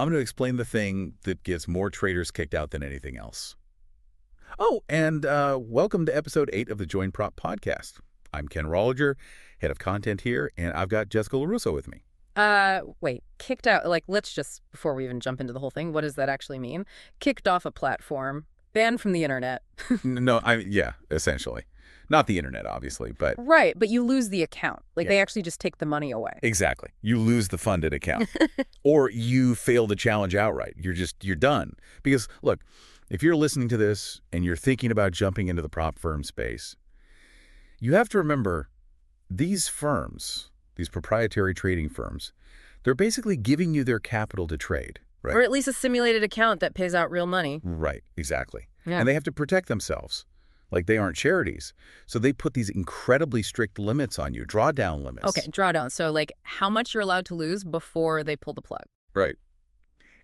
going to explain the thing that gets more traders kicked out than anything else. Oh, and welcome to episode 8 of the Joinprop podcast. I'm Ken Rolliger, head of content here, and I've got Jessica LaRusso with me. Wait, kicked out, like, let's just, before we even jump into the whole thing, what does that actually mean? Kicked off a platform, banned from the internet. No, yeah, essentially. Not the internet, obviously, but... Right, but you lose the account. Like, Yeah. they actually just take the money away. Exactly. You lose the funded account. Or you fail the challenge outright. You're done. Because, look, if you're listening to this and you're thinking about jumping into the prop firm space, you have to remember these firms, these proprietary trading firms, they're basically giving you their capital to trade, right? Or at least a simulated account that pays out real money. Right, exactly. Yeah. And they have to protect themselves. Like they aren't charities. So they put these incredibly strict limits on you, drawdown limits. Okay, drawdown. So, like, how much you're allowed to lose before they pull the plug. Right.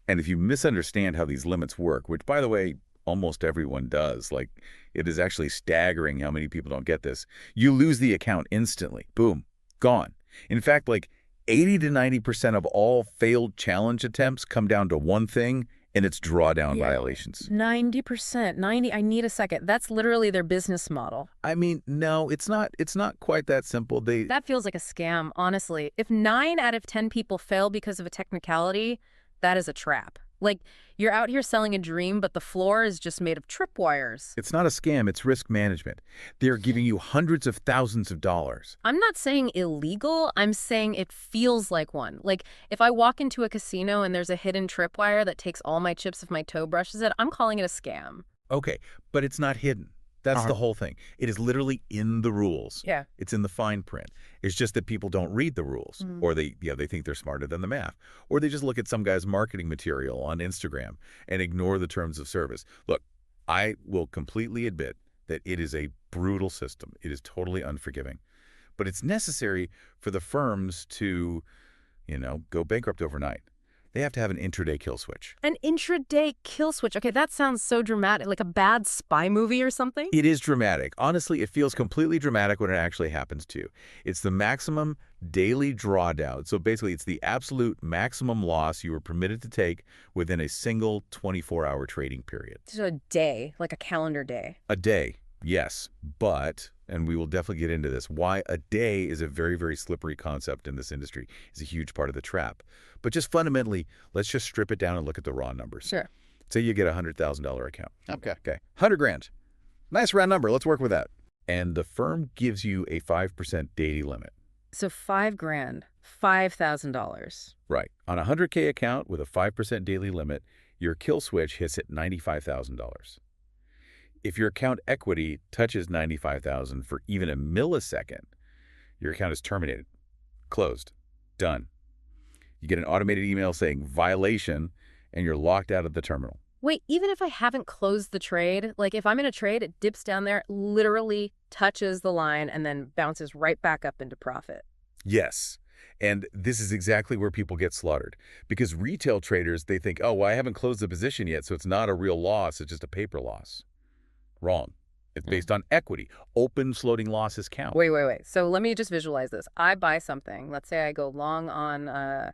And if you misunderstand how these limits work, which, by the way, almost everyone does, like it is actually staggering how many people don't get this, you lose the account instantly. Boom. Gone. In fact, like 80 to 90% of all failed challenge attempts come down to one thing, and it's drawdown violations. 90%. I need a second. That's literally their business model. I mean, no, it's not quite that simple. That feels like a scam, honestly. If 9 out of 10 people fail because of a technicality, that is a trap. Like, you're out here selling a dream, but the floor is just made of tripwires. It's not a scam, it's risk management. They're giving you hundreds of thousands of dollars. I'm not saying illegal. I'm saying it feels like one. Like, if I walk into a casino and there's a hidden tripwire that takes all my chips if my toe brushes it, I'm calling it a scam. Okay, but it's not hidden. That's the whole thing. It is literally in the rules. Yeah. It's in the fine print. It's just that people don't read the rules, or they think they're smarter than the math, or they just look at some guy's marketing material on Instagram and ignore the terms of service. Look, I will completely admit that it is a brutal system. It is totally unforgiving, but it's necessary for the firms to, go bankrupt overnight. They have to have an intraday kill switch. An intraday kill switch. Okay, that sounds so dramatic, like a bad spy movie or something. It is dramatic. Honestly, it feels completely dramatic when it actually happens to you. It's the maximum daily drawdown. So basically, it's the absolute maximum loss you were permitted to take within a single 24-hour trading period. So a day, like a calendar day. A day, yes. But, and we will definitely get into this, why a day is a very, very slippery concept in this industry is a huge part of the trap. But just fundamentally, let's just strip it down and look at the raw numbers. Sure. Say you get a $100,000 account. Okay. 100 grand. Nice round number. Let's work with that. And the firm gives you a 5% daily limit. So 5 grand, $5,000. Right. On a 100K account with a 5% daily limit, your kill switch hits at $95,000. If your account equity touches $95,000 for even a millisecond, your account is terminated, closed, done. You get an automated email saying violation, and you're locked out of the terminal. Wait, even if I haven't closed the trade, like if I'm in a trade, it dips down there, literally touches the line, and then bounces right back up into profit. Yes. And this is exactly where people get slaughtered. Because retail traders, they think, oh, well, I haven't closed the position yet, so it's not a real loss, it's just a paper loss. Wrong. It's based on equity. Open floating losses count. Wait. So let me just visualize this. I buy something. Let's say I go long on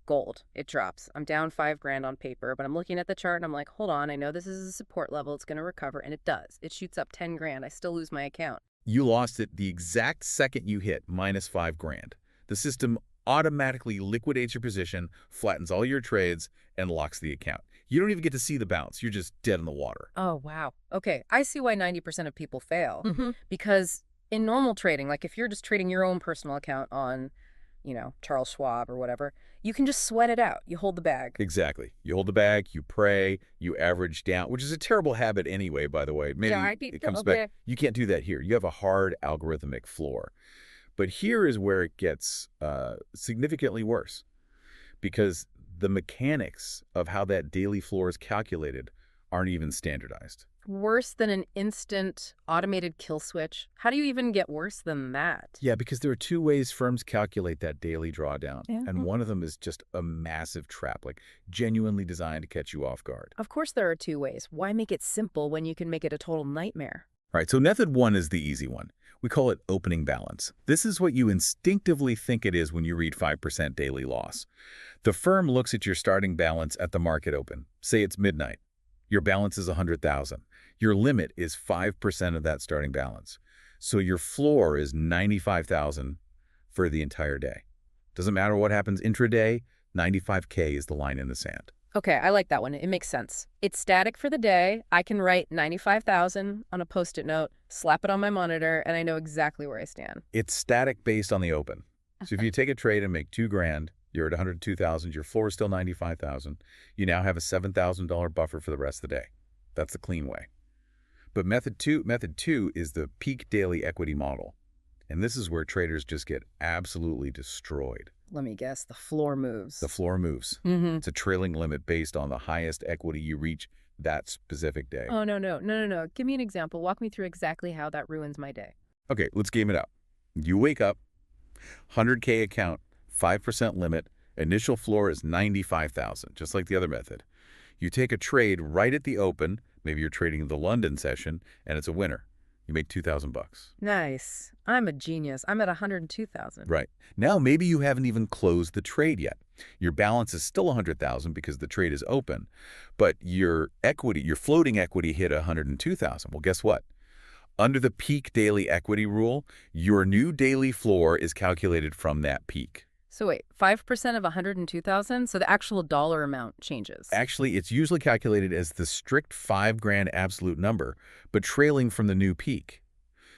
gold. It drops. I'm down 5 grand on paper, but I'm looking at the chart and I'm like, hold on, I know this is a support level. It's going to recover. And it does. It shoots up 10 grand. I still lose my account. You lost it the exact second you hit minus 5 grand. The system automatically liquidates your position, flattens all your trades, and locks the account. You don't even get to see the bounce. You're just dead in the water. Oh, wow. Okay. I see why 90% of people fail. Mm-hmm. Because in normal trading, like if you're just trading your own personal account on, Charles Schwab or whatever, you can just sweat it out. You hold the bag. Exactly. You hold the bag, you pray, you average down, which is a terrible habit anyway, by the way. Maybe it comes back. You can't do that here. You have a hard algorithmic floor. But here is where it gets significantly worse, because the mechanics of how that daily floor is calculated aren't even standardized. Worse than an instant automated kill switch? How do you even get worse than that? Yeah, because there are 2 ways firms calculate that daily drawdown. Yeah. And one of them is just a massive trap, like genuinely designed to catch you off guard. Of course there are 2 ways. Why make it simple when you can make it a total nightmare? Right, so method one is the easy one. We call it opening balance. This is what you instinctively think it is when you read 5% daily loss. The firm looks at your starting balance at the market open. Say it's midnight. Your balance is 100,000. Your limit is 5% of that starting balance. So your floor is 95,000 for the entire day. Doesn't matter what happens intraday, 95K is the line in the sand. Okay, I like that one. It makes sense. It's static for the day. I can write 95,000 on a Post-it note, slap it on my monitor, and I know exactly where I stand. It's static based on the open. So if you take a trade and make $2,000, you're at 102,000, your floor is still 95,000. You now have a $7,000 buffer for the rest of the day. That's the clean way. But method two is the peak daily equity model. And this is where traders just get absolutely destroyed. Let me guess, the floor moves. The floor moves. It's a trailing limit based on the highest equity you reach that specific day. Oh, no. Give me an example. Walk me through exactly how that ruins my day. Okay, let's game it up. You wake up, 100K account, 5% limit, initial floor is 95,000, just like the other method. You take a trade right at the open, maybe you're trading the London session, and it's a winner. You make $2,000 bucks. Nice. I'm a genius. I'm at 102,000. Right. Now maybe you haven't even closed the trade yet. Your balance is still 100,000 because the trade is open, but your equity, your floating equity hit 102,000. Well, guess what? Under the peak daily equity rule, your new daily floor is calculated from that peak. So wait, 5% of 102,000? So the actual dollar amount changes. Actually, it's usually calculated as the strict $5,000 absolute number, but trailing from the new peak.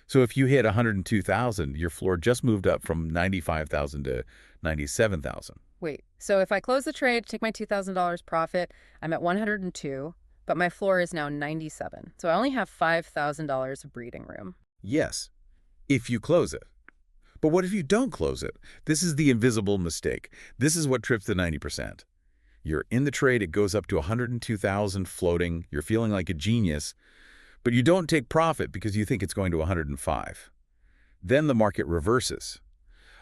So if you hit 102,000, your floor just moved up from 95,000 to 97,000. Wait, so if I close the trade, take my $2,000 profit, I'm at 102, but my floor is now 97. So I only have $5,000 of breathing room. Yes, if you close it. But what if you don't close it? This is the invisible mistake. This is what trips the 90%. You're in the trade, it goes up to 102,000 floating, you're feeling like a genius, but you don't take profit because you think it's going to 105. Then the market reverses.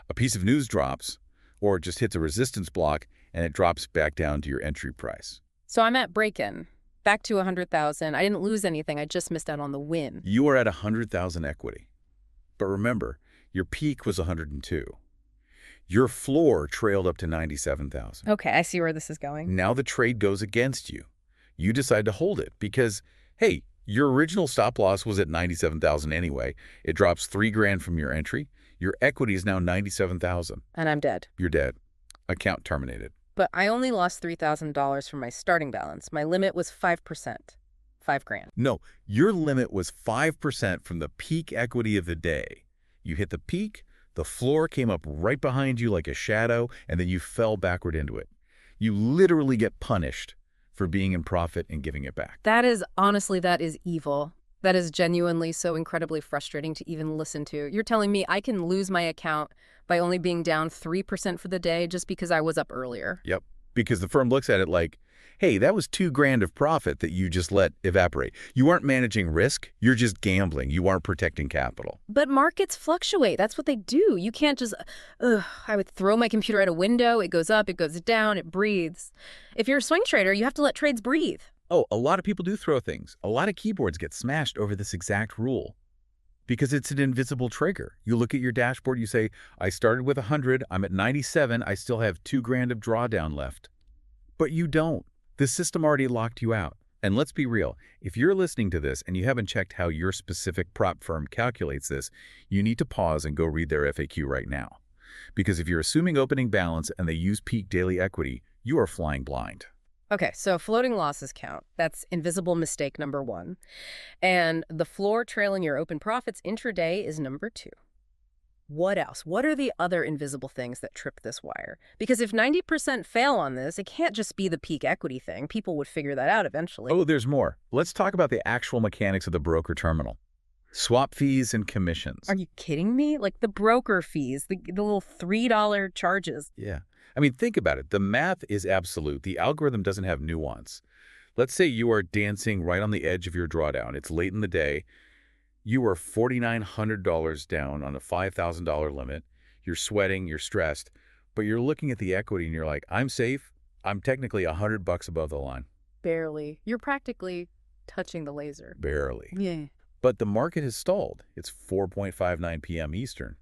A piece of news drops, or it just hits a resistance block, and it drops back down to your entry price. So I'm at break-in, back to 100,000. I didn't lose anything, I just missed out on the win. You are at 100,000 equity. But remember, your peak was 102. Your floor trailed up to 97,000. Okay, I see where this is going. Now the trade goes against you. You decide to hold it because, hey, your original stop loss was at 97,000 anyway. It drops $3,000 from your entry. Your equity is now 97,000. And I'm dead. You're dead. Account terminated. But I only lost $3,000 from my starting balance. My limit was 5%. $5,000. No, your limit was 5% from the peak equity of the day. You hit the peak, the floor came up right behind you like a shadow, and then you fell backward into it. You literally get punished for being in profit and giving it back. That is, honestly, that is evil. That is genuinely so incredibly frustrating to even listen to. You're telling me I can lose my account by only being down 3% for the day just because I was up earlier? Yep, because the firm looks at it like, hey, that was $2,000 of profit that you just let evaporate. You aren't managing risk, you're just gambling. You aren't protecting capital. But markets fluctuate. That's what they do. You can't just, I would throw my computer at a window. It goes up, it goes down, it breathes. If you're a swing trader, you have to let trades breathe. Oh, a lot of people do throw things. A lot of keyboards get smashed over this exact rule because it's an invisible trigger. You look at your dashboard, you say, I started with 100, I'm at 97, I still have $2,000 of drawdown left. But you don't. The system already locked you out. And let's be real, if you're listening to this and you haven't checked how your specific prop firm calculates this, you need to pause and go read their FAQ right now. Because if you're assuming opening balance and they use peak daily equity, you are flying blind. Okay, so floating losses count. That's invisible mistake number 1. And the floor trailing your open profits intraday is number 2. What else? What are the other invisible things that trip this wire? Because if 90% fail on this, it can't just be the peak equity thing. People would figure that out eventually. Oh, there's more. Let's talk about the actual mechanics of the broker terminal. Swap fees and commissions. Are you kidding me? Like the broker fees, the little $3 charges. Yeah. I mean, think about it. The math is absolute. The algorithm doesn't have nuance. Let's say you are dancing right on the edge of your drawdown. It's late in the day. You are $4,900 down on a $5,000 limit. You're sweating, you're stressed, but you're looking at the equity and you're like, I'm safe. I'm technically $100 above the line. Barely. You're practically touching the laser. Barely. Yeah. But the market has stalled. It's 4:59 p.m. Eastern.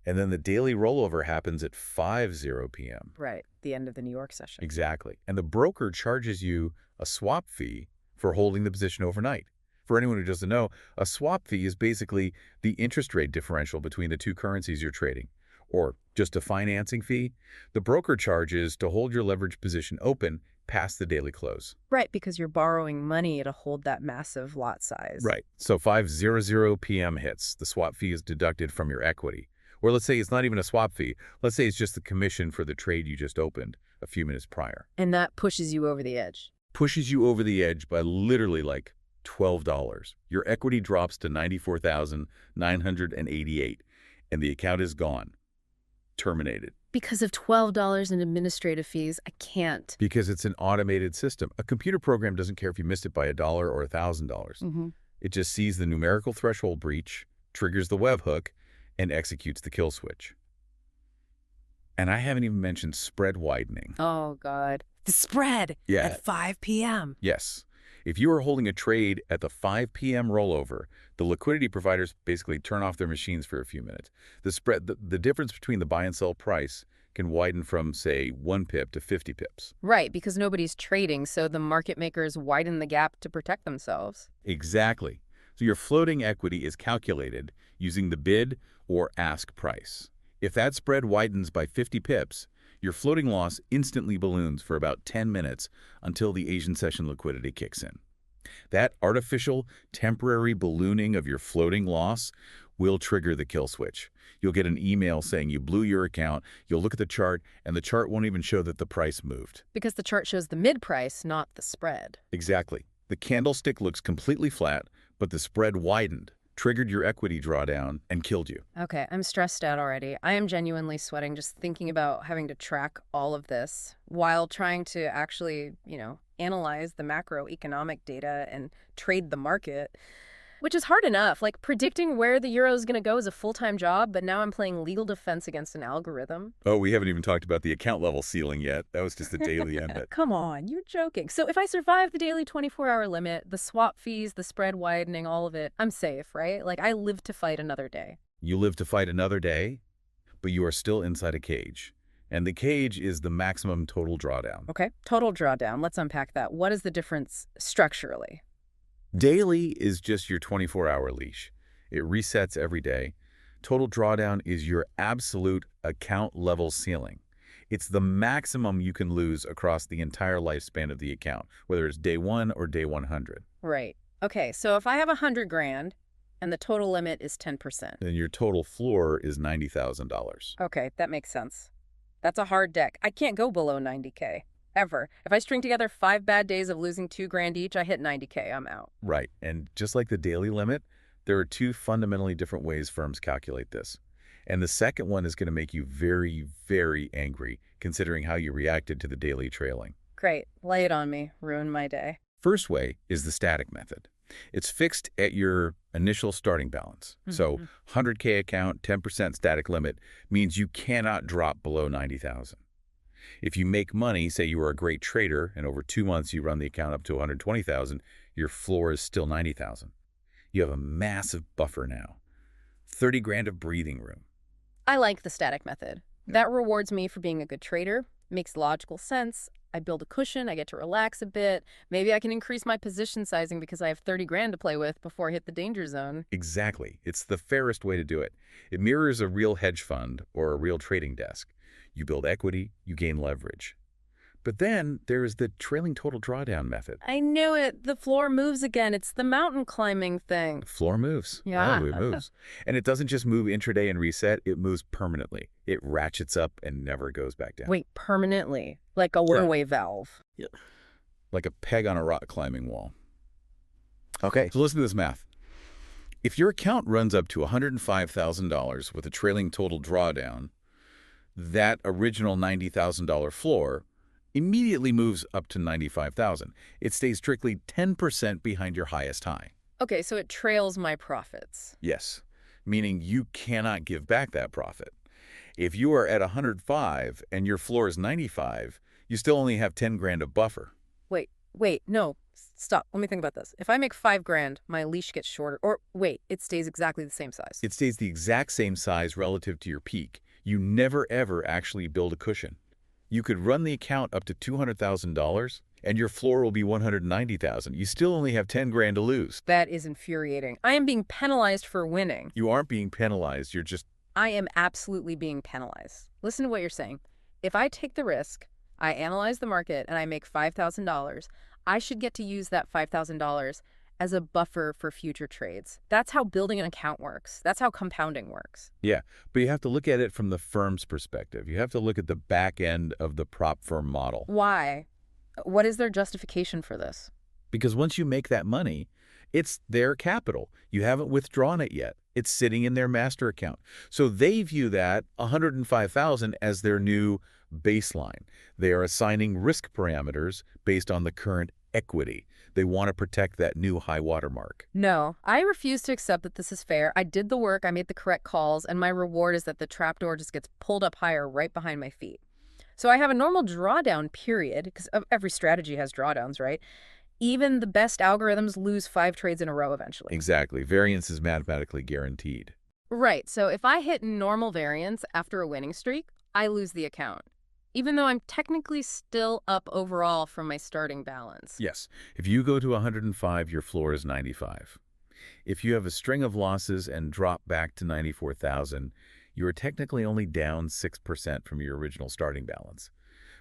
And then the daily rollover happens at 5:00 p.m. Right, the end of the New York session. Exactly. And the broker charges you a swap fee for holding the position overnight. For anyone who doesn't know, a swap fee is basically the interest rate differential between the two currencies you're trading, or just a financing fee. The broker charges to hold your leverage position open past the daily close. Right, because you're borrowing money to hold that massive lot size. Right. So 5:00 p.m. hits. The swap fee is deducted from your equity. Or let's say it's not even a swap fee. Let's say it's just the commission for the trade you just opened a few minutes prior. And that pushes you over the edge. Pushes you over the edge by literally like $12. Your equity drops to $94,988, and the account is gone. Terminated. Because of $12 in administrative fees, I can't. Because it's an automated system. A computer program doesn't care if you missed it by $1 or $1,000. It just sees the numerical threshold breach, triggers the webhook, and executes the kill switch. And I haven't even mentioned spread widening. Oh, God. The spread at 5 p.m. Yes. If you are holding a trade at the 5 p.m. rollover, the liquidity providers basically turn off their machines for a few minutes. The spread, the difference between the buy and sell price can widen from, say, 1 pip to 50 pips. Right, because nobody's trading, so the market makers widen the gap to protect themselves. Exactly. So your floating equity is calculated using the bid or ask price. If that spread widens by 50 pips, your floating loss instantly balloons for about 10 minutes until the Asian session liquidity kicks in. That artificial, temporary ballooning of your floating loss will trigger the kill switch. You'll get an email saying you blew your account, you'll look at the chart, and the chart won't even show that the price moved. Because the chart shows the mid price, not the spread. Exactly. The candlestick looks completely flat, but the spread widened, triggered your equity drawdown, and killed you. Okay, I'm stressed out already. I am genuinely sweating just thinking about having to track all of this while trying to actually, analyze the macroeconomic data and trade the market, which is hard enough. Like, predicting where the euro is going to go is a full-time job, but now I'm playing legal defense against an algorithm. Oh, we haven't even talked about the account level ceiling yet. That was just the daily end. Come on, you're joking. So if I survive the daily 24-hour limit, the swap fees, the spread widening, all of it, I'm safe, right? Like, I live to fight another day. You live to fight another day, but you are still inside a cage. And the cage is the maximum total drawdown. Okay, total drawdown. Let's unpack that. What is the difference structurally? Daily is just your 24-hour leash. It resets every day. Total drawdown is your absolute account level ceiling. It's the maximum you can lose across the entire lifespan of the account, whether it's day 1 or day 100. Right. Okay, so if I have $100,000 and the total limit is 10%. Then your total floor is $90,000. Okay, that makes sense. That's a hard deck. I can't go below 90K. Ever. If I string together 5 bad days of losing $2,000 each, I hit 90K, I'm out. Right. And just like the daily limit, there are 2 fundamentally different ways firms calculate this. And the second one is going to make you very, very angry, considering how you reacted to the daily trailing. Great. Lay it on me. Ruin my day. First way is the static method. It's fixed at your initial starting balance. So 100K account, 10% static limit means you cannot drop below 90,000. If you make money, say you are a great trader, and over 2 months you run the account up to 120,000, your floor is still 90,000. You have a massive buffer now. 30 grand of breathing room. I like the static method. That rewards me for being a good trader. Makes logical sense. I build a cushion, I get to relax a bit. Maybe I can increase my position sizing because I have 30 grand to play with before I hit the danger zone. Exactly. It's the fairest way to do it. It mirrors a real hedge fund or a real trading desk. You build equity, you gain leverage. But then there is the trailing total drawdown method. I knew it. The floor moves again. It's the mountain climbing thing. The floor moves. Yeah. Oh, it moves. And it doesn't just move intraday and reset. It moves permanently. It ratchets up and never goes back down. Wait, permanently? Like a one-way valve? Yeah. Like a peg on a rock climbing wall. Okay, so listen to this math. If your account runs up to $105,000 with a trailing total drawdown, that original $90,000 floor immediately moves up to $95,000. It stays strictly 10% behind your highest high. Okay, so it trails my profits. Yes, meaning you cannot give back that profit. If you are at 105 and your floor is 95, you still only have 10 grand of buffer. Wait, wait, no, stop. Let me think about this. If I make 5 grand, my leash gets shorter. Or wait, it stays exactly the same size. It stays the exact same size relative to your peak. You never, ever actually build a cushion. You could run the account up to $200,000, and your floor will be $190,000. You still only have 10 grand to lose. That is infuriating. I am being penalized for winning. You aren't being penalized. You're just... I am absolutely being penalized. Listen to what you're saying. If I take the risk, I analyze the market, and I make $5,000, I should get to use that $5,000 as a buffer for future trades. That's how building an account works. That's how compounding works. Yeah, but you have to look at it from the firm's perspective. You have to look at the back end of the prop firm model. Why? What is their justification for this? Because once you make that money, it's their capital. You haven't withdrawn it yet. It's sitting in their master account. So they view that $105,000 as their new baseline. They are assigning risk parameters based on the current equity. They want to protect that new high water mark. No, I refuse to accept that this is fair. I did the work, I made the correct calls, and my reward is that the trapdoor just gets pulled up higher right behind my feet. So I have a normal drawdown period, because every strategy has drawdowns, right? Even the best algorithms lose 5 trades in a row eventually. Exactly. Variance is mathematically guaranteed. Right, so if I hit normal variance after a winning streak, I lose the account, even though I'm technically still up overall from my starting balance. Yes. If you go to 105, your floor is 95. If you have a string of losses and drop back to 94,000, you are technically only down 6% from your original starting balance.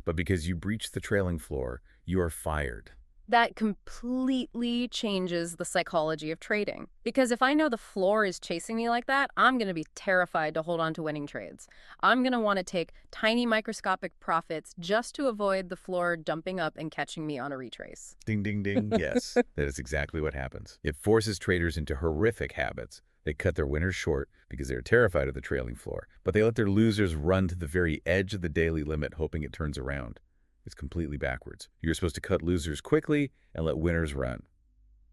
But because you breached the trailing floor, you are fired. That completely changes the psychology of trading. Because if I know the floor is chasing me like that, I'm going to be terrified to hold on to winning trades. I'm going to want to take tiny microscopic profits just to avoid the floor dumping up and catching me on a retrace. Ding, ding, ding. Yes, that is exactly what happens. It forces traders into horrific habits. They cut their winners short because they're terrified of the trailing floor, but they let their losers run to the very edge of the daily limit, hoping it turns around. It's completely backwards. You're supposed to cut losers quickly and let winners run.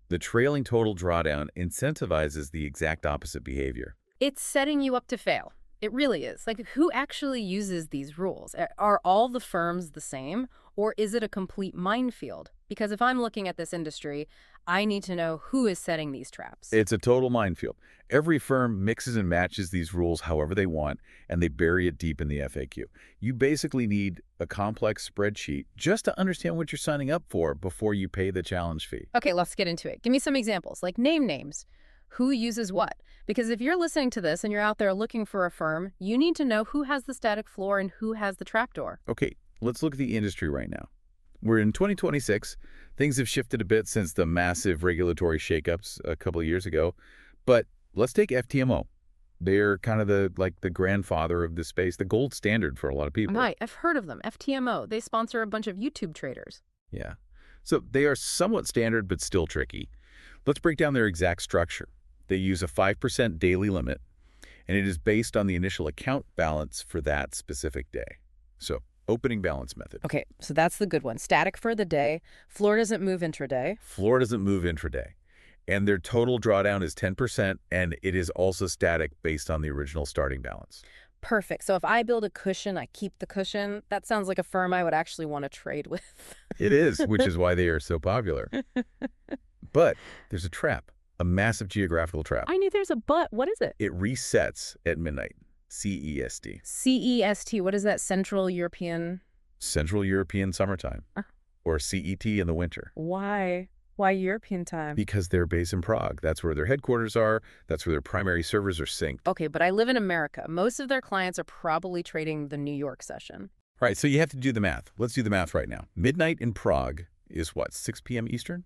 The trailing total drawdown incentivizes the exact opposite behavior. It's setting you up to fail. It really is. Like, who actually uses these rules? Are all the firms the same, or is it a complete minefield? Because if I'm looking at this industry, I need to know who is setting these traps. It's a total minefield. Every firm mixes and matches these rules however they want, and they bury it deep in the FAQ. You basically need a complex spreadsheet just to understand what you're signing up for before you pay the challenge fee. Okay, let's get into it. Give me some examples, like name names. Who uses what? Because if you're listening to this and you're out there looking for a firm, you need to know who has the static floor and who has the trapdoor. Okay, let's look at the industry right now. We're in 2026. Things have shifted a bit since the massive regulatory shakeups a couple of years ago. But let's take FTMO. They're kind of the grandfather of this space, the gold standard for a lot of people. Right, I've heard of them. FTMO. They sponsor a bunch of YouTube traders. Yeah. So they are somewhat standard, but still tricky. Let's break down their exact structure. They use a 5% daily limit, and it is based on the initial account balance for that specific day. So, opening balance method. Okay, so that's the good one. Static for the day. Floor doesn't move intraday. Floor doesn't move intraday. And their total drawdown is 10%, and it is also static based on the original starting balance. Perfect. So if I build a cushion, I keep the cushion. That sounds like a firm I would actually want to trade with. It is, which is why they are so popular. But there's a trap, a massive geographical trap. I knew there's a but. What is it? It resets at midnight. CEST. CEST. What is that? Central European? Central European Summertime. Or CET in the winter. Why? Why European time? Because they're based in Prague. That's where their headquarters are. That's where their primary servers are synced. Okay, but I live in America. Most of their clients are probably trading the New York session. Right, so you have to do the math. Let's do the math right now. Midnight in Prague is what, 6 p.m. Eastern?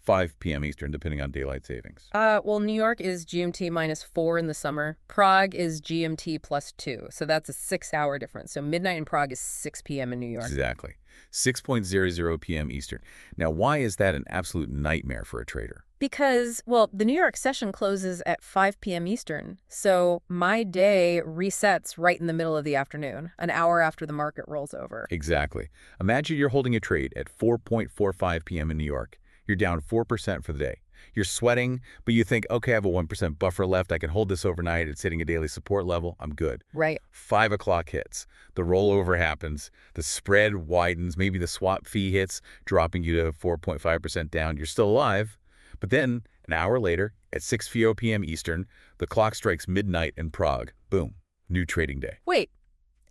5 p.m. Eastern, depending on daylight savings. Well, New York is GMT -4 in the summer. Prague is GMT +2, so that's a 6-hour difference. So midnight in Prague is 6 p.m. in New York. Exactly. 6:00 p.m. Eastern. Now, why is that an absolute nightmare for a trader? Because, well, the New York session closes at 5 p.m. Eastern, so my day resets right in the middle of the afternoon, an hour after the market rolls over. Exactly. Imagine you're holding a trade at 4:45 p.m. in New York. You're down 4% for the day. You're sweating, but you think, okay, I have a 1% buffer left. I can hold this overnight. It's hitting a daily support level. I'm good. Right. 5 o'clock hits. The rollover happens. The spread widens. Maybe the swap fee hits, dropping you to 4.5% down. You're still alive. But then, an hour later, at 6:00 p.m. Eastern, the clock strikes midnight in Prague. Boom. New trading day. Wait,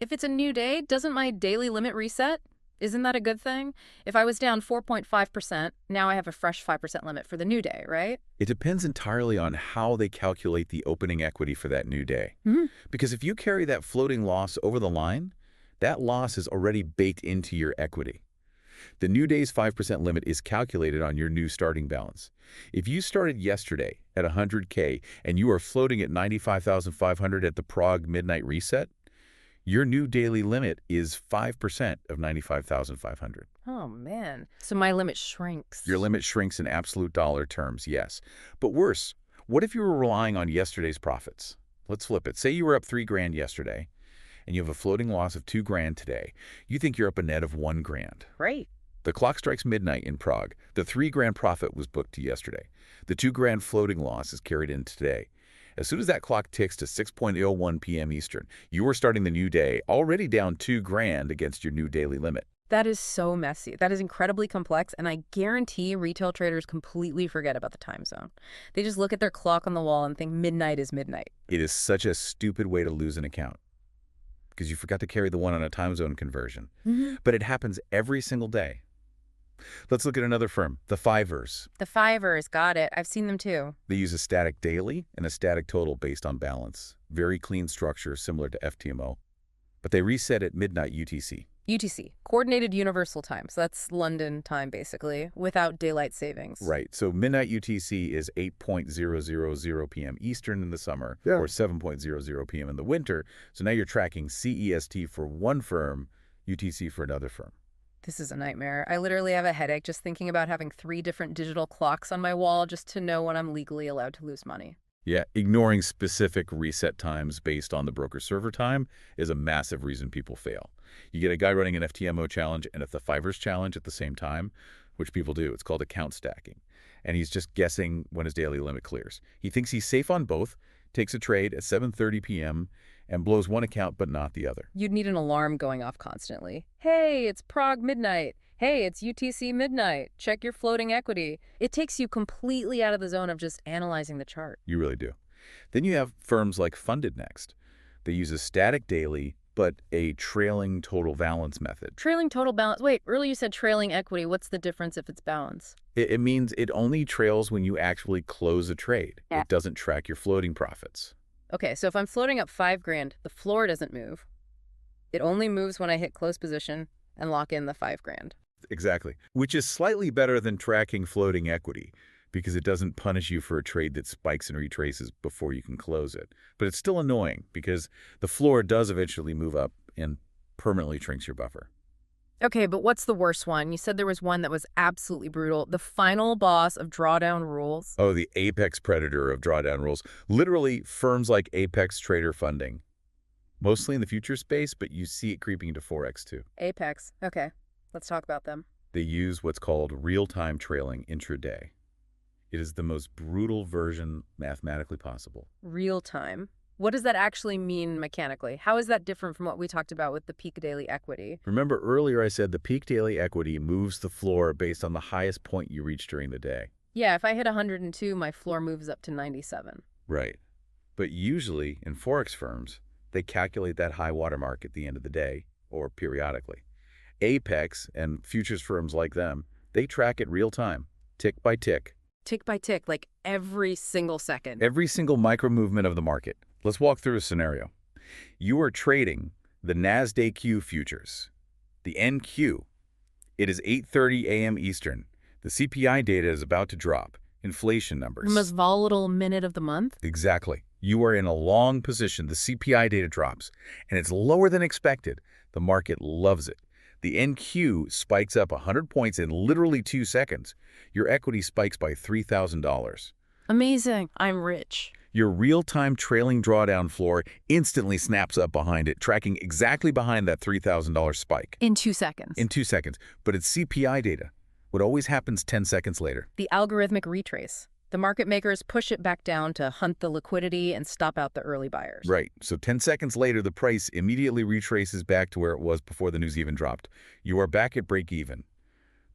if it's a new day, doesn't my daily limit reset? Isn't that a good thing? If I was down 4.5%, now I have a fresh 5% limit for the new day, right? It depends entirely on how they calculate the opening equity for that new day. Because if you carry that floating loss over the line, that loss is already baked into your equity. The new day's 5% limit is calculated on your new starting balance. If you started yesterday at 100K and you are floating at 95,500 at the Prague midnight reset, your new daily limit is 5% of 95,500. Oh, man. So my limit shrinks. Your limit shrinks in absolute dollar terms, yes. But worse, what if you were relying on yesterday's profits? Let's flip it. Say you were up $3,000 yesterday, and you have a floating loss of $2,000 today. You think you're up a net of $1,000. Great. The clock strikes midnight in Prague. The $3,000 profit was booked to yesterday. The $2,000 floating loss is carried in today. As soon as that clock ticks to 6:01 p.m. Eastern, you are starting the new day already down $2,000 against your new daily limit. That is so messy. That is incredibly complex, and I guarantee retail traders completely forget about the time zone. They just look at their clock on the wall and think midnight is midnight. It is such a stupid way to lose an account because you forgot to carry the one on a time zone conversion. But it happens every single day. Let's look at another firm, the Fivers. The Fivers, got it. I've seen them too. They use a static daily and a static total based on balance. Very clean structure, similar to FTMO. But they reset at midnight UTC. UTC, Coordinated Universal Time. So that's London time, basically, without daylight savings. Right. So midnight UTC is 8:000 p.m. Eastern in the summer, or 7:00 p.m. in the winter. So now you're tracking CEST for one firm, UTC for another firm. This is a nightmare. I literally have a headache just thinking about having 3 different digital clocks on my wall just to know when I'm legally allowed to lose money. Yeah, ignoring specific reset times based on the broker-server time is a massive reason people fail. You get a guy running an FTMO challenge and the Fivers challenge at the same time, which people do. It's called account stacking. And he's just guessing when his daily limit clears. He thinks he's safe on both, takes a trade at 7:30 p.m., and blows one account but not the other. You'd need an alarm going off constantly. Hey, it's Prague midnight. Hey, it's UTC midnight. Check your floating equity. It takes you completely out of the zone of just analyzing the chart. You really do. Then you have firms like Funded Next. They use a static daily but a trailing total balance method. Trailing total balance. Wait, earlier you said trailing equity. What's the difference if it's balance? It means it only trails when you actually close a trade. It doesn't track your floating profits. Okay, so if I'm floating up $5,000, the floor doesn't move. It only moves when I hit close position and lock in the $5,000. Exactly, which is slightly better than tracking floating equity because it doesn't punish you for a trade that spikes and retraces before you can close it. But it's still annoying because the floor does eventually move up and permanently shrinks your buffer. Okay, but what's the worst one? You said there was one that was absolutely brutal. The final boss of drawdown rules. Oh, the apex predator of drawdown rules. Literally, firms like Apex Trader Funding. Mostly in the future space, but you see it creeping into Forex too. Apex. Okay, let's talk about them. They use what's called real-time trailing intraday. It is the most brutal version mathematically possible. Real time. What does that actually mean mechanically? How is that different from what we talked about with the peak daily equity? Remember earlier I said the peak daily equity moves the floor based on the highest point you reach during the day. Yeah, if I hit 102, my floor moves up to 97. Right. But usually in Forex firms, they calculate that high watermark at the end of the day or periodically. Apex and futures firms like them, they track it real time, tick by tick. Tick by tick, like every single second. Every single micro movement of the market. Let's walk through a scenario. You are trading the NASDAQ futures, the NQ. It is 8:30 a.m. Eastern. The CPI data is about to drop. Inflation numbers. The most volatile minute of the month? Exactly. You are in a long position. The CPI data drops, and it's lower than expected. The market loves it. The NQ spikes up 100 points in literally 2 seconds. Your equity spikes by $3,000. Amazing. I'm rich. Your real-time trailing drawdown floor instantly snaps up behind it, tracking exactly behind that $3,000 spike. In 2 seconds. In 2 seconds. But it's CPI data. What always happens 10 seconds later. The algorithmic retrace. The market makers push it back down to hunt the liquidity and stop out the early buyers. Right. So 10 seconds later, the price immediately retraces back to where it was before the news even dropped. You are back at break even.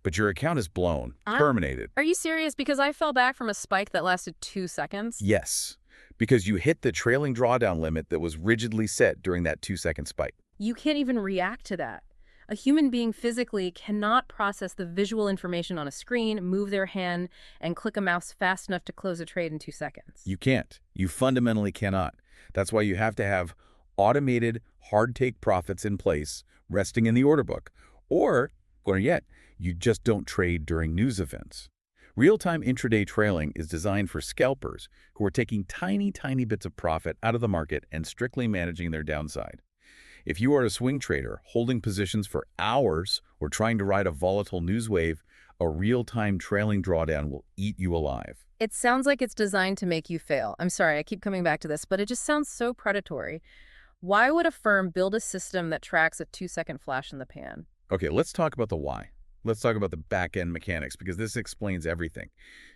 But your account is blown, terminated. Are you serious? Because I fell back from a spike that lasted 2 seconds? Yes, because you hit the trailing drawdown limit that was rigidly set during that 2-second spike. You can't even react to that. A human being physically cannot process the visual information on a screen, move their hand, and click a mouse fast enough to close a trade in 2 seconds. You can't. You fundamentally cannot. That's why you have to have automated hard take profits in place, resting in the order book. Or yet, you just don't trade during news events. Real-time intraday trailing is designed for scalpers who are taking tiny bits of profit out of the market and strictly managing their downside. If you are a swing trader holding positions for hours or trying to ride a volatile news wave, a real-time trailing drawdown will eat you alive. It sounds like it's designed to make you fail. I'm sorry, I keep coming back to this, but it just sounds so predatory. Why would a firm build a system that tracks a 2-second flash in the pan? Okay, let's talk about the why. Let's talk about the back-end mechanics because this explains everything.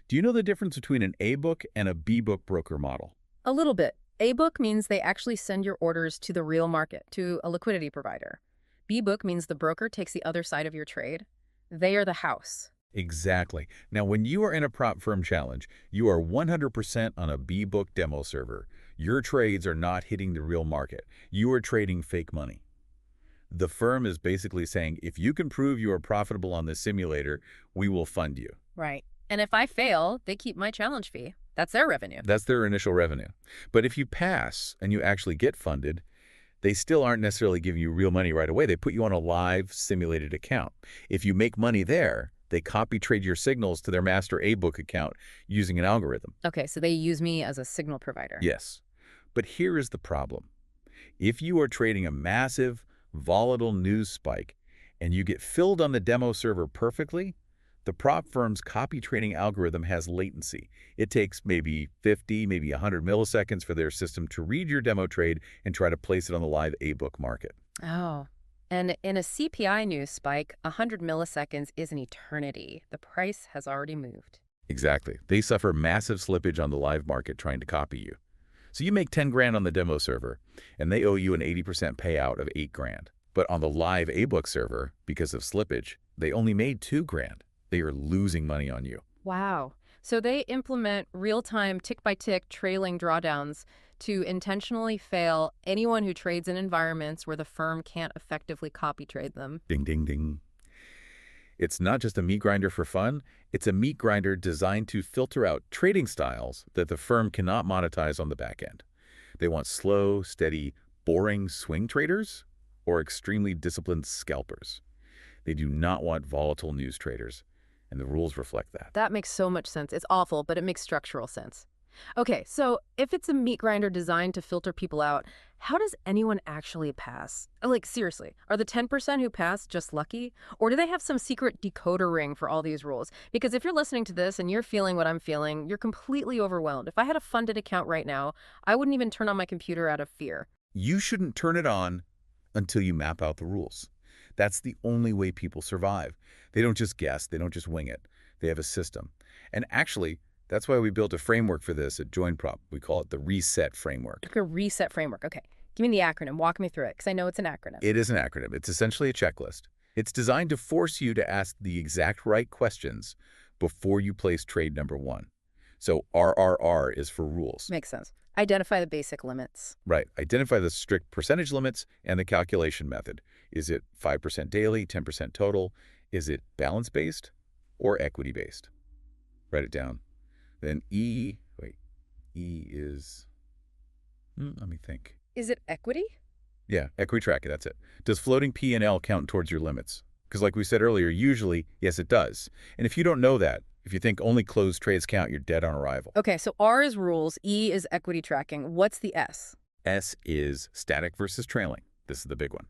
Do you know the difference between an A-book and a B-book broker model? A little bit. A-book means they actually send your orders to the real market, to a liquidity provider. B-book means the broker takes the other side of your trade. They are the house. Exactly. Now, when you are in a prop firm challenge, you are 100% on a B-book demo server. Your trades are not hitting the real market. You are trading fake money. The firm is basically saying, if you can prove you are profitable on this simulator, we will fund you. Right. And if I fail, they keep my challenge fee. That's their revenue. That's their initial revenue. But if you pass and you actually get funded, they still aren't necessarily giving you real money right away. They put you on a live simulated account. If you make money there, they copy trade your signals to their master A-book account using an algorithm. Okay, so they use me as a signal provider. Yes. But here is the problem. If you are trading a massive, volatile news spike and you get filled on the demo server perfectly, the prop firm's copy trading algorithm has latency. It takes maybe 50, maybe 100 milliseconds for their system to read your demo trade and try to place it on the live A-book market. Oh, and in a CPI news spike, 100 milliseconds is an eternity. The price has already moved. Exactly. They suffer massive slippage on the live market trying to copy you. So you make 10 grand on the demo server, and they owe you an 80% payout of 8 grand. But on the live A-book server, because of slippage, they only made 2 grand. They are losing money on you. Wow. So they implement real-time tick-by-tick trailing drawdowns to intentionally fail anyone who trades in environments where the firm can't effectively copy trade them. Ding, ding, ding. It's not just a meat grinder for fun. It's a meat grinder designed to filter out trading styles that the firm cannot monetize on the back end. They want slow, steady, boring swing traders or extremely disciplined scalpers. They do not want volatile news traders, and the rules reflect that. That makes so much sense. It's awful, but it makes structural sense. Okay, so if it's a meat grinder designed to filter people out, how does anyone actually pass? Like, seriously, are the 10% who pass just lucky? Or do they have some secret decoder ring for all these rules? Because if you're listening to this and you're feeling what I'm feeling, you're completely overwhelmed. If I had a funded account right now, I wouldn't even turn on my computer out of fear. You shouldn't turn it on until you map out the rules. That's the only way people survive. They don't just guess. They don't just wing it. They have a system. And actually, that's why we built a framework for this at Joinprop. We call it the Reset Framework. Like a reset framework. Okay. Give me the acronym. Walk me through it, because I know it's an acronym. It is an acronym. It's essentially a checklist. It's designed to force you to ask the exact right questions before you place trade number 1. So RRR is for rules. Makes sense. Identify the basic limits. Right. Identify the strict percentage limits and the calculation method. Is it 5% daily, 10% total? Is it balance-based or equity-based? Write it down. Then E is, let me think. Is it equity? Yeah, equity tracking, that's it. Does floating P&L count towards your limits? Because like we said earlier, usually, yes, it does. And if you don't know that, if you think only closed trades count, you're dead on arrival. Okay, so R is rules, E is equity tracking. What's the S? S is static versus trailing. This is the big one.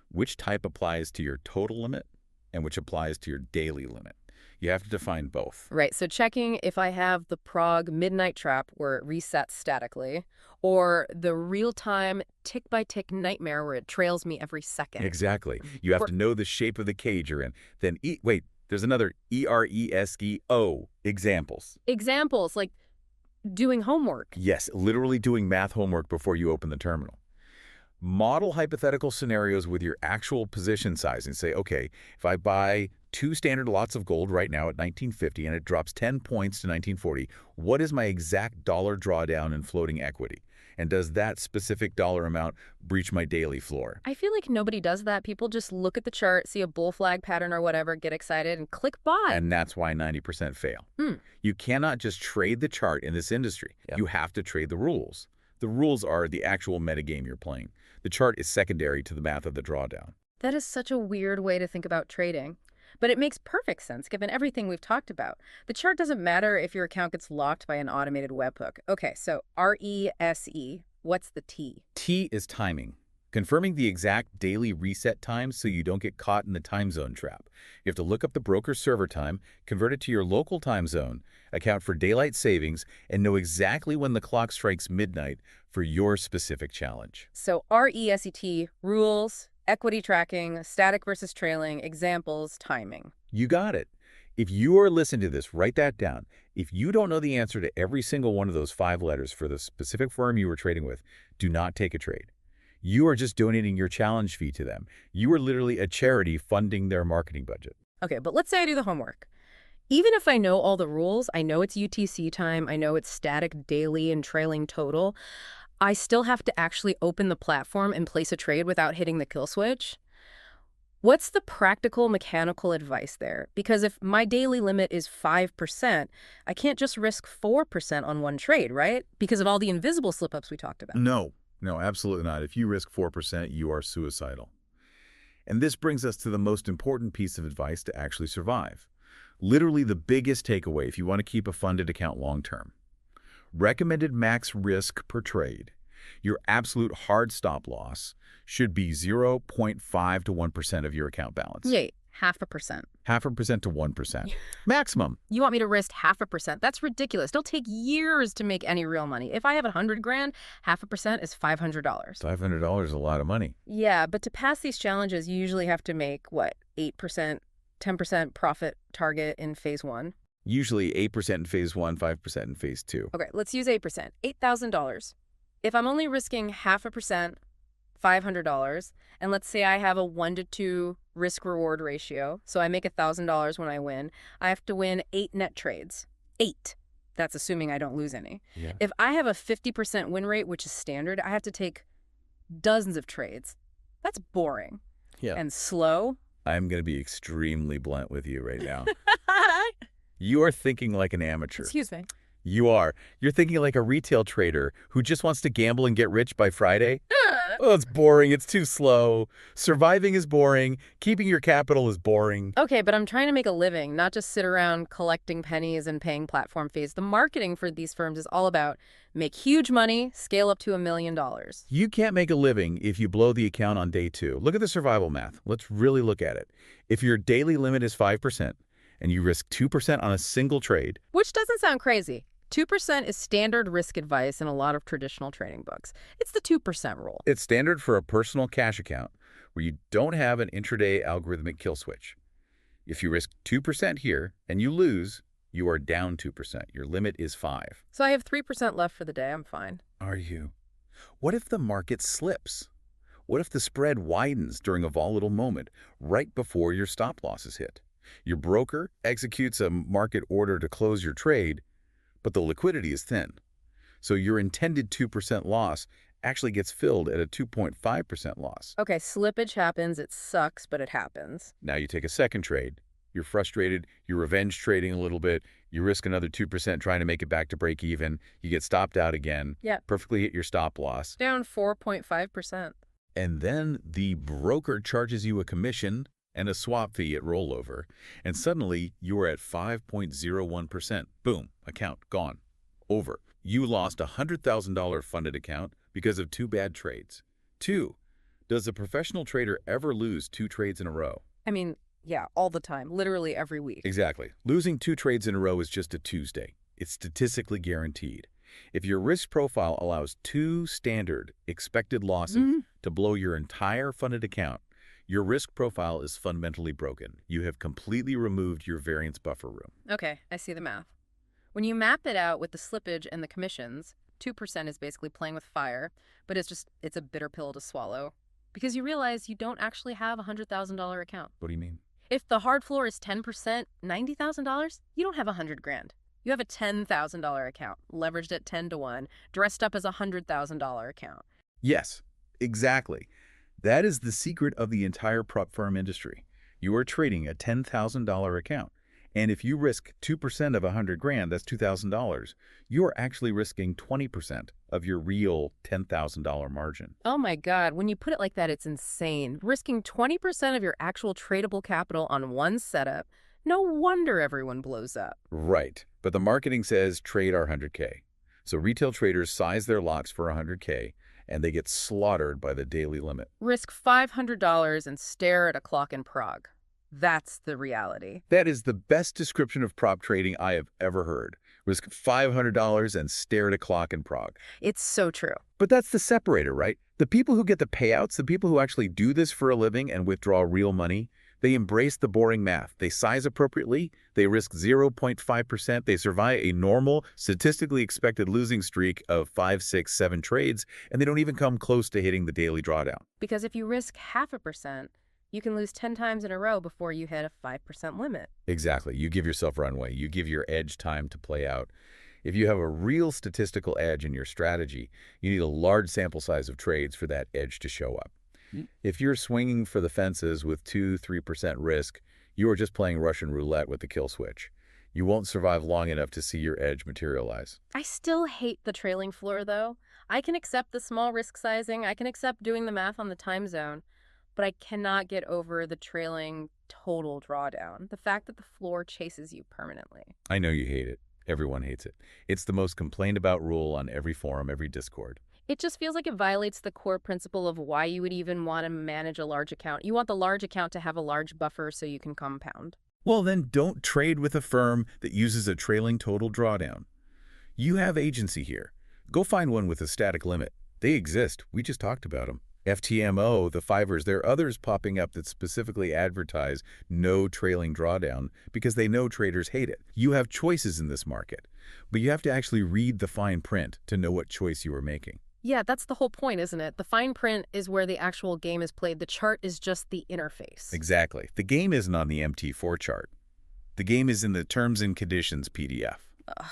Which type applies to your total limit and which applies to your daily limit? You have to define both. Right, so checking if I have the Prague midnight trap where it resets statically, or the real-time tick-by-tick nightmare where it trails me every second. Exactly. You have to know the shape of the cage you're in. Then There's another ERESKO, examples. Examples, like doing homework. Yes, literally doing math homework before you open the terminal. Model hypothetical scenarios with your actual position size and say, okay, if I buy 2 standard lots of gold right now at 1950 and it drops 10 points to 1940, what is my exact dollar drawdown in floating equity? And does that specific dollar amount breach my daily floor? I feel like nobody does that. People just look at the chart, see a bull flag pattern or whatever, get excited, and click buy. And that's why 90% fail. You cannot just trade the chart in this industry. Yep. You have to trade the rules. The rules are the actual metagame you're playing. The chart is secondary to the math of the drawdown. That is such a weird way to think about trading. But it makes perfect sense given everything we've talked about. The chart doesn't matter if your account gets locked by an automated webhook. Okay, so RESE, what's the T? T is timing. Confirming the exact daily reset time so you don't get caught in the time zone trap. You have to look up the broker's server time, convert it to your local time zone, account for daylight savings, and know exactly when the clock strikes midnight for your specific challenge. So RESET, rules, equity tracking, static versus trailing, examples, timing. You got it. If you are listening to this, write that down. If you don't know the answer to every single one of those 5 letters for the specific firm you were trading with, do not take a trade. You are just donating your challenge fee to them. You are literally a charity funding their marketing budget. Okay, but let's say I do the homework. Even if I know all the rules, I know it's UTC time, I know it's static daily and trailing total, I still have to actually open the platform and place a trade without hitting the kill switch. What's the practical mechanical advice there? Because if my daily limit is 5%, I can't just risk 4% on one trade, right? Because of all the invisible slip-ups we talked about. No, absolutely not. If you risk 4%, you are suicidal. And this brings us to the most important piece of advice to actually survive. Literally the biggest takeaway if you want to keep a funded account long-term. Recommended max risk per trade. Your absolute hard stop loss should be 0.5 to 1% of your account balance. Yay, 0.5%. 0.5% to 1%. Maximum. You want me to risk 0.5%? That's ridiculous. It'll take years to make any real money. If I have 100 grand, 0.5% is $500. $500 is a lot of money. Yeah, but to pass these challenges, you usually have to make, what, 8%, 10% profit target in phase 1? Usually 8% in phase 1, 5% in phase 2. Okay, let's use 8%. $8,000. If I'm only risking 0.5%, $500, and let's say I have a 1 to 2 risk-reward ratio, so I make $1,000 when I win, I have to win 8 net trades. 8. That's assuming I don't lose any. Yeah. If I have a 50% win rate, which is standard, I have to take dozens of trades. That's boring. Yeah. And slow. I'm going to be extremely blunt with you right now. You are thinking like an amateur. Excuse me. You are. You're thinking like a retail trader who just wants to gamble and get rich by Friday. Oh, it's boring. It's too slow. Surviving is boring. Keeping your capital is boring. Okay, but I'm trying to make a living, not just sit around collecting pennies and paying platform fees. The marketing for these firms is all about make huge money, scale up to $1 million. You can't make a living if you blow the account on day 2. Look at the survival math. Let's really look at it. If your daily limit is 5% and you risk 2% on a single trade. Which doesn't sound crazy. 2% is standard risk advice in a lot of traditional trading books. It's the 2% rule. It's standard for a personal cash account where you don't have an intraday algorithmic kill switch. If you risk 2% here and you lose, you are down 2%. Your limit is 5. So I have 3% left for the day. I'm fine. Are you? What if the market slips? What if the spread widens during a volatile moment right before your stop loss is hit? Your broker executes a market order to close your trade, but the liquidity is thin. So your intended 2% loss actually gets filled at a 2.5% loss. Okay, slippage happens. It sucks, but it happens. Now you take a second trade. You're frustrated. You're revenge trading a little bit. You risk another 2% trying to make it back to break even. You get stopped out again. Yeah. Perfectly hit your stop loss. Down 4.5%. And then the broker charges you a commission and a swap fee at rollover, and suddenly you're at 5.01%. Boom, account gone. Over. You lost a $100,000 funded account because of 2 bad trades. 2. Does a professional trader ever lose 2 trades in a row? I mean, yeah, all the time, literally every week. Exactly. Losing 2 trades in a row is just a Tuesday. It's statistically guaranteed. If your risk profile allows 2 standard expected losses to blow your entire funded account, Your risk profile is fundamentally broken. You have completely removed your variance buffer room. Okay, I see the math. When you map it out with the slippage and the commissions, 2% is basically playing with fire, but it's a bitter pill to swallow because you realize you don't actually have a $100,000 account. What do you mean? If the hard floor is 10%, $90,000, you don't have $100,000. You have a $10,000 account, leveraged at 10 to 1, dressed up as a $100,000 account. Yes, exactly. That is the secret of the entire prop firm industry. You are trading a $10,000 account. And if you risk 2% of $100,000, that's $2,000, you are actually risking 20% of your real $10,000 margin. Oh my God, when you put it like that, it's insane. Risking 20% of your actual tradable capital on one setup. No wonder everyone blows up. Right. But the marketing says trade our 100K. So retail traders size their lots for 100K, and they get slaughtered by the daily limit. Risk $500 and stare at a clock in Prague. That's the reality. That is the best description of prop trading I have ever heard. Risk $500 and stare at a clock in Prague. It's so true. But that's the separator, right? The people who get the payouts, the people who actually do this for a living and withdraw real money, they embrace the boring math. They size appropriately. They risk 0.5%. They survive a normal, statistically expected losing streak of 5, 6, 7 trades, and they don't even come close to hitting the daily drawdown. Because if you risk 0.5%, you can lose 10 times in a row before you hit a 5% limit. Exactly. You give yourself runway. You give your edge time to play out. If you have a real statistical edge in your strategy, you need a large sample size of trades for that edge to show up. If you're swinging for the fences with 2-3% risk, you are just playing Russian roulette with the kill switch. You won't survive long enough to see your edge materialize. I still hate the trailing floor, though. I can accept the small risk sizing. I can accept doing the math on the time zone. But I cannot get over the trailing total drawdown. The fact that the floor chases you permanently. I know you hate it. Everyone hates it. It's the most complained about rule on every forum, every Discord. It just feels like it violates the core principle of why you would even want to manage a large account. You want the large account to have a large buffer so you can compound. Well, then don't trade with a firm that uses a trailing total drawdown. You have agency here. Go find one with a static limit. They exist. We just talked about them. FTMO, the Fivers, there are others popping up that specifically advertise no trailing drawdown because they know traders hate it. You have choices in this market, but you have to actually read the fine print to know what choice you are making. Yeah, that's the whole point, isn't it? The fine print is where the actual game is played. The chart is just the interface. Exactly. The game isn't on the MT4 chart. The game is in the terms and conditions PDF. Ugh.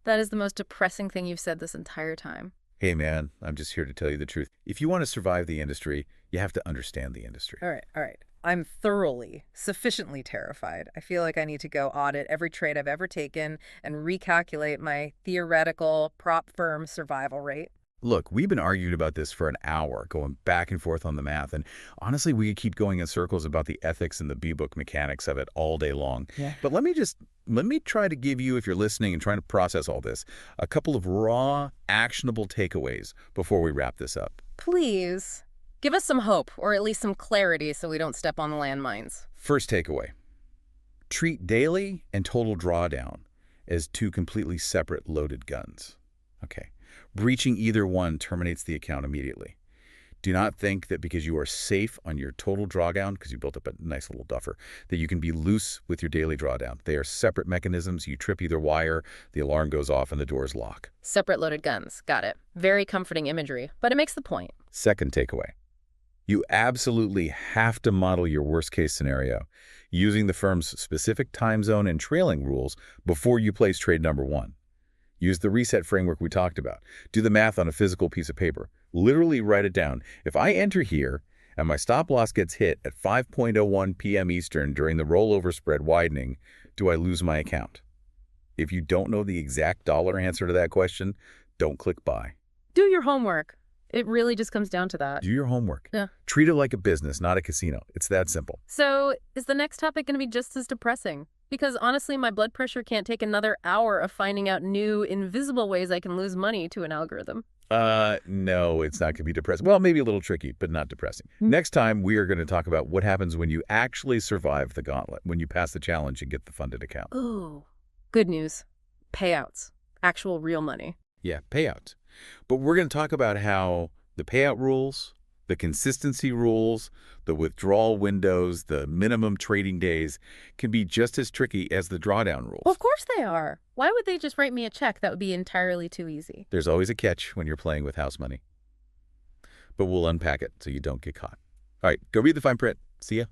That is the most depressing thing you've said this entire time. Hey man, I'm just here to tell you the truth. If you want to survive the industry, you have to understand the industry. All right. I'm thoroughly, sufficiently terrified. I feel like I need to go audit every trade I've ever taken and recalculate my theoretical prop firm survival rate. Look, we've been arguing about this for an hour, going back and forth on the math, and honestly, we could keep going in circles about the ethics and the B-book mechanics of it all day long. Yeah. But let me try to give you, if you're listening and trying to process all this, a couple of raw, actionable takeaways before we wrap this up. Please, give us some hope, or at least some clarity so we don't step on the landmines. First takeaway, treat daily and total drawdown as two completely separate loaded guns. Okay. Breaching either one terminates the account immediately. Do not think that because you are safe on your total drawdown, because you built up a nice little buffer, that you can be loose with your daily drawdown. They are separate mechanisms. You trip either wire, the alarm goes off, and the doors lock. Separate loaded guns. Got it. Very comforting imagery, but it makes the point. Second takeaway. You absolutely have to model your worst-case scenario using the firm's specific time zone and trailing rules before you place trade number one. Use the reset framework we talked about. Do the math on a physical piece of paper. Literally write it down. If I enter here and my stop loss gets hit at 5:01 p.m. Eastern during the rollover spread widening, do I lose my account? If you don't know the exact dollar answer to that question, don't click buy. Do your homework. It really just comes down to that. Do your homework. Yeah. Treat it like a business, not a casino. It's that simple. So is the next topic going to be just as depressing? Because honestly, my blood pressure can't take another hour of finding out new, invisible ways I can lose money to an algorithm. No, it's not going to be depressing. Well, maybe a little tricky, but not depressing. Next time, we are going to talk about what happens when you actually survive the gauntlet, when you pass the challenge and get the funded account. Ooh, good news. Payouts. Actual real money. Yeah, payouts. But we're going to talk about how the payout rules, The consistency rules, the withdrawal windows, the minimum trading days can be just as tricky as the drawdown Well, rules. of course they are. Why would they just write me a check? That would be entirely too easy. There's always a catch when you're playing with house money. But we'll unpack it so you don't get caught. All right, go read the fine print. See ya.